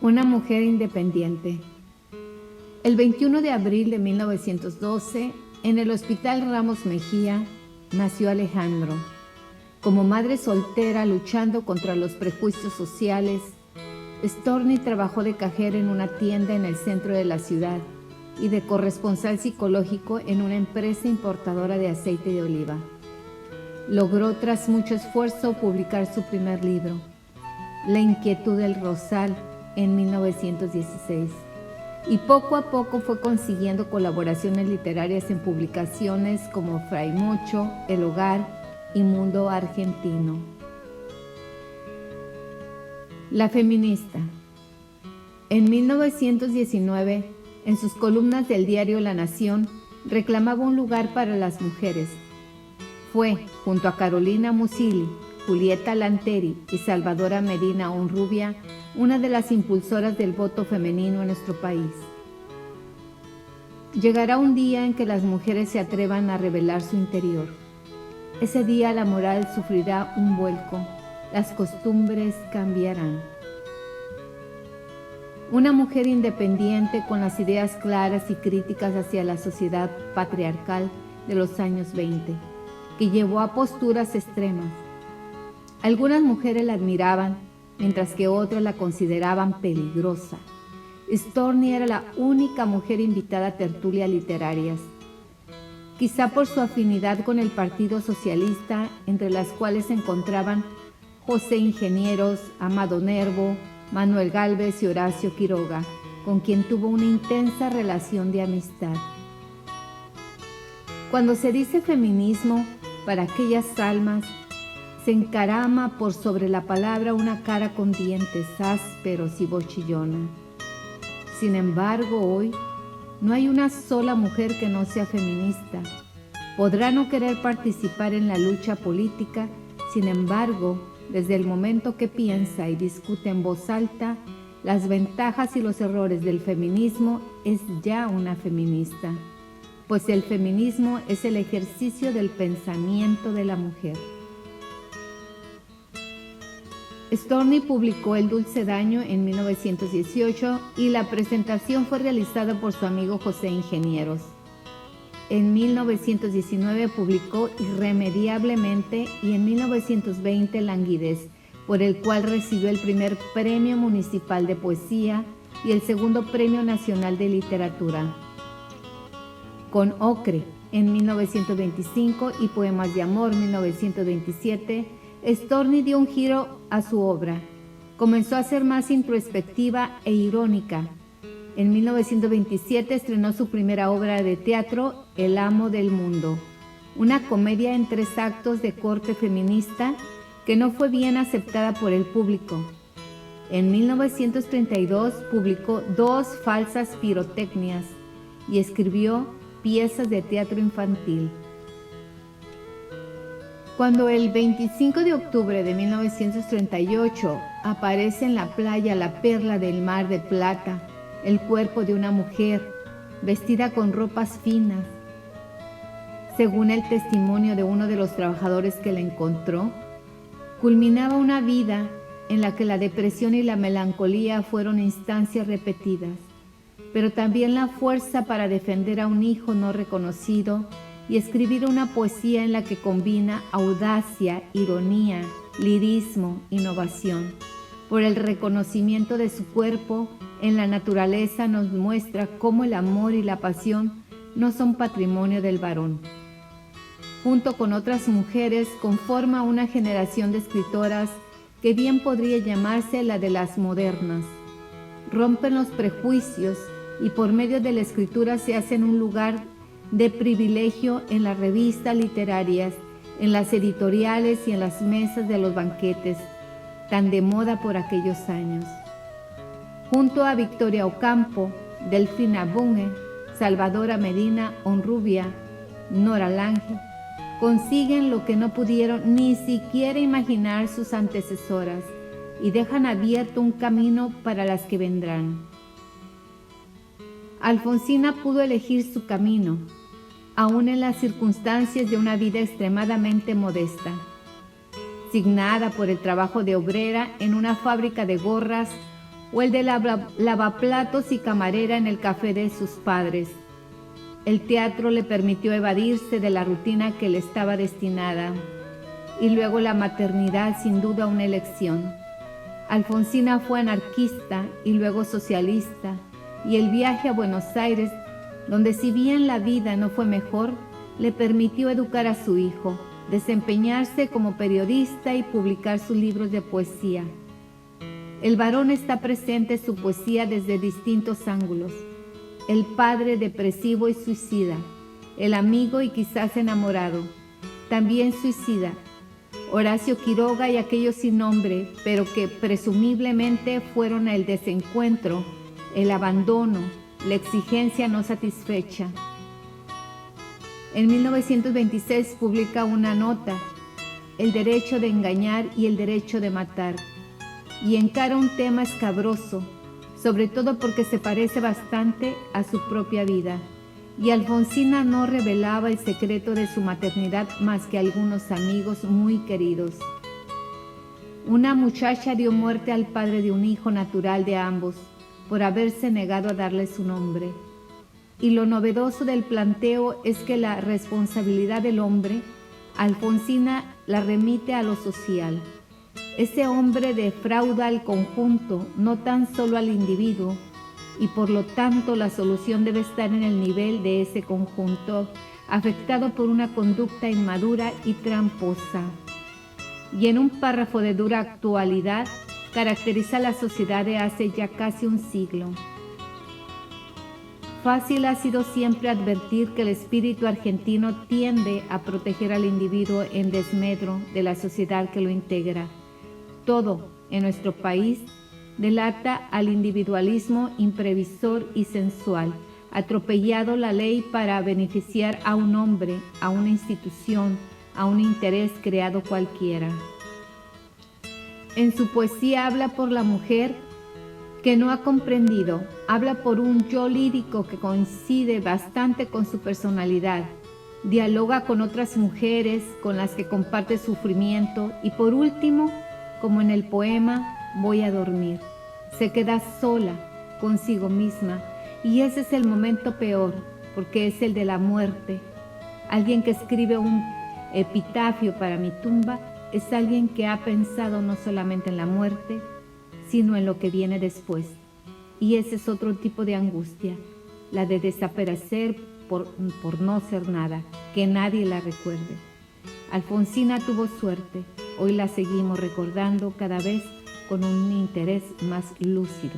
Una mujer independiente. El 21 de abril de 1912, en el Hospital Ramos Mejía, nació Alejandro. Como madre soltera luchando contra los prejuicios sociales, Storni trabajó de cajera en una tienda en el centro de la ciudad y de corresponsal psicológico en una empresa importadora de aceite de oliva. Logró tras mucho esfuerzo publicar su primer libro, La inquietud del rosal, en 1916, y poco a poco fue consiguiendo colaboraciones literarias en publicaciones como Fray Mocho, El Hogar y Mundo Argentino. La feminista. En 1919, en sus columnas del diario La Nación, reclamaba un lugar para las mujeres. Fue, junto a Carolina Musilli, Julieta Lanteri y Salvadora Medina Honrubia, una de las impulsoras del voto femenino en nuestro país. Llegará un día en que las mujeres se atrevan a revelar su interior. Ese día la moral sufrirá un vuelco, las costumbres cambiarán. Una mujer independiente con las ideas claras y críticas hacia la sociedad patriarcal de los años 20, que llevó a posturas extremas. Algunas mujeres la admiraban, mientras que otras la consideraban peligrosa. Storni era la única mujer invitada a tertulias literarias, quizá por su afinidad con el Partido Socialista, entre las cuales se encontraban José Ingenieros, Amado Nervo, Manuel Gálvez y Horacio Quiroga, con quien tuvo una intensa relación de amistad. Cuando se dice feminismo, para aquellas almas, se encarama por sobre la palabra una cara con dientes ásperos y bochillona. Sin embargo, hoy no hay una sola mujer que no sea feminista. Podrá no querer participar en la lucha política, sin embargo, desde el momento que piensa y discute en voz alta las ventajas y los errores del feminismo, es ya una feminista, pues el feminismo es el ejercicio del pensamiento de la mujer. Storni publicó El dulce daño en 1918 y la presentación fue realizada por su amigo José Ingenieros. En 1919 publicó Irremediablemente y en 1920 Languidez, por el cual recibió el primer Premio Municipal de Poesía y el segundo Premio Nacional de Literatura. Con Ocre en 1925 y Poemas de Amor 1927, Storni dio un giro a su obra. Comenzó a ser más introspectiva e irónica. En 1927 estrenó su primera obra de teatro, El amo del mundo, una comedia en 3 actos de corte feminista que no fue bien aceptada por el público. En 1932 publicó 2 falsas pirotecnias y escribió piezas de teatro infantil. Cuando el 25 de octubre de 1938 aparece en la playa la perla del mar de plata, el cuerpo de una mujer vestida con ropas finas, según el testimonio de uno de los trabajadores que la encontró, culminaba una vida en la que la depresión y la melancolía fueron instancias repetidas, pero también la fuerza para defender a un hijo no reconocido y escribir una poesía en la que combina audacia, ironía, lirismo, innovación. Por el reconocimiento de su cuerpo en la naturaleza nos muestra cómo el amor y la pasión no son patrimonio del varón. Junto con otras mujeres conforma una generación de escritoras que bien podría llamarse la de las modernas. Rompen los prejuicios y por medio de la escritura se hacen un lugar de privilegio en las revistas literarias, en las editoriales y en las mesas de los banquetes, tan de moda por aquellos años. Junto a Victoria Ocampo, Delfina Bunge, Salvadora Medina Honrubia, Nora Lange, consiguen lo que no pudieron ni siquiera imaginar sus antecesoras y dejan abierto un camino para las que vendrán. Alfonsina pudo elegir su camino, aún en las circunstancias de una vida extremadamente modesta. Signada por el trabajo de obrera en una fábrica de gorras o el de lavaplatos y camarera en el café de sus padres. El teatro le permitió evadirse de la rutina que le estaba destinada. Y luego la maternidad, sin duda una elección. Alfonsina fue anarquista y luego socialista, y el viaje a Buenos Aires, donde si bien la vida no fue mejor, le permitió educar a su hijo, desempeñarse como periodista y publicar sus libros de poesía. El varón está presente en su poesía desde distintos ángulos. El padre depresivo y suicida, el amigo y quizás enamorado, también suicida. Horacio Quiroga y aquellos sin nombre, pero que presumiblemente fueron el desencuentro, el abandono, la exigencia no satisfecha. En 1926 publica una nota, El derecho de engañar y el derecho de matar, y encara un tema escabroso, sobre todo porque se parece bastante a su propia vida. Y Alfonsina no revelaba el secreto de su maternidad más que a algunos amigos muy queridos. Una muchacha dio muerte al padre de un hijo natural de ambos, por haberse negado a darle su nombre. Y lo novedoso del planteo es que la responsabilidad del hombre, Alfonsina la remite a lo social. Ese hombre defrauda al conjunto, no tan solo al individuo, y por lo tanto la solución debe estar en el nivel de ese conjunto, afectado por una conducta inmadura y tramposa. Y en un párrafo de dura actualidad, caracteriza la sociedad de hace ya casi un siglo. Fácil ha sido siempre advertir que el espíritu argentino tiende a proteger al individuo en desmedro de la sociedad que lo integra. Todo en nuestro país delata al individualismo imprevisor y sensual, atropellado la ley para beneficiar a un hombre, a una institución, a un interés creado cualquiera. En su poesía habla por la mujer que no ha comprendido, habla por un yo lírico que coincide bastante con su personalidad, dialoga con otras mujeres con las que comparte sufrimiento y por último, como en el poema Voy a dormir, se queda sola consigo misma y ese es el momento peor porque es el de la muerte. Alguien que escribe un epitafio para mi tumba es alguien que ha pensado no solamente en la muerte, sino en lo que viene después. Y ese es otro tipo de angustia, la de desaparecer por no ser nada, que nadie la recuerde. Alfonsina tuvo suerte, hoy la seguimos recordando cada vez con un interés más lúcido.